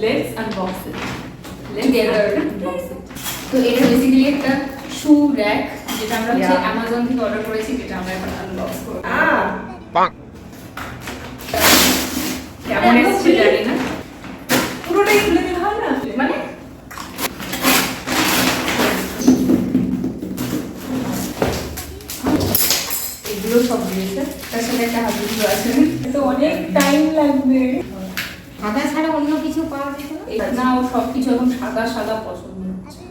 Let's unbox it. Together unbox it. তো এটা basically একটা শু র‍্যাক যেটা আমরা হচ্ছে অ্যামাজন থেকে অর্ডার করেছি, যেটা আমরা এখন আনবক্স করব। কেমন এসেছে জানি না, পুরোটাই খুলে দিতে হয় না মানে এগুলো সব দিয়েছে, তার সাথে একটা হাতুড়ি আছে। তো অনেক টাইম লাগবে। সাদা ছাড়া অন্য কিছু পাওয়া যেত না, ও সব কিছু এখন সাদা সাদা পছন্দ হচ্ছে।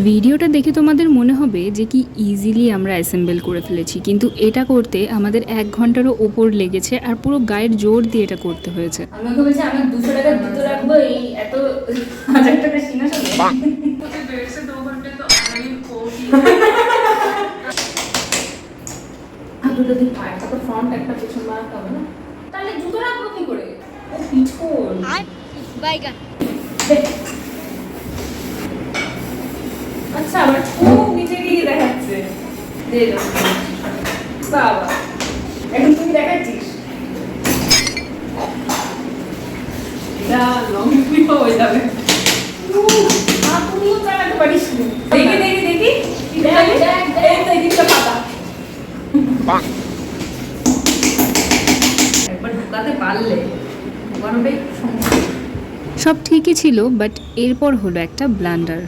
ভিডিওটা দেখে তোমাদের মনে হবে যে কি ইজিলি আমরা অ্যাসেম্বল করে ফেলেছি, কিন্তু এটা করতে আমাদের 1 ঘন্টারও ওপর লেগেছে আর পুরো গায়ের জোর দিয়ে এটা করতে হয়েছে। আমি ওকে বলছি আমি 200 টাকা দিতে রাখবো এই এত 1000 টাকা সিংহাসনে। मुझे 1.5 से 2 घंटे तो आना ही होगी। দুটো দিন পায় তারপর ফ্রন্ট একটা পেছন বানাতে হবে না, তাহলে জুতো রাখবো কি করে? ও পিছন বাইগান। আচ্ছা আবার খুব নিচে গিয়ে দেখাচ্ছে। দে দাও বাবা, এখন তুমি দেখাচ্ছিস এটা লং ভিডিও হয়ে যাবে। তুমিও চালাতে পারিস না। দেখি দেখি দেখি এই তো এদিকটা পাতা একবার ঢুকাতে পারলে ঢুকানোটাই সমস্যা। সব ঠিকই ছিল, বাট এরপর হলো একটা ব্লান্ডার।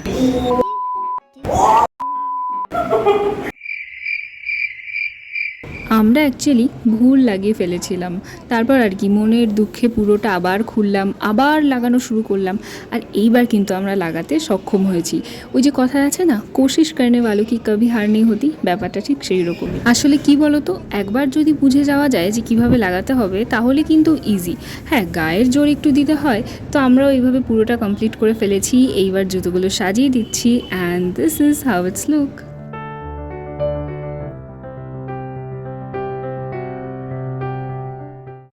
আমরা অ্যাকচুয়ালি ভুল লাগিয়ে ফেলেছিলাম, তারপর আর কি মনের দুঃখে পুরোটা আবার খুললাম, আবার লাগানো শুরু করলাম, আর এইবার কিন্তু আমরা লাগাতে সক্ষম হয়েছি। ওই যে কথা আছে না, কোশিশ করনে ওয়ালো কি কভি হার নেই হতি, ব্যাপারটা ঠিক সেই রকমই। আসলে কি বলতো, একবার যদি বুঝে যাওয়া যায় যে কিভাবে লাগাতে হবে তাহলে কিন্তু ইজি। হ্যাঁ, গায়ের জোর একটু দিতে হয়, তো আমরাও এইভাবে পুরোটা কমপ্লিট করে ফেলেছি। এইবার জুতোগুলো সাজিয়ে দিচ্ছি, and this is how it's look.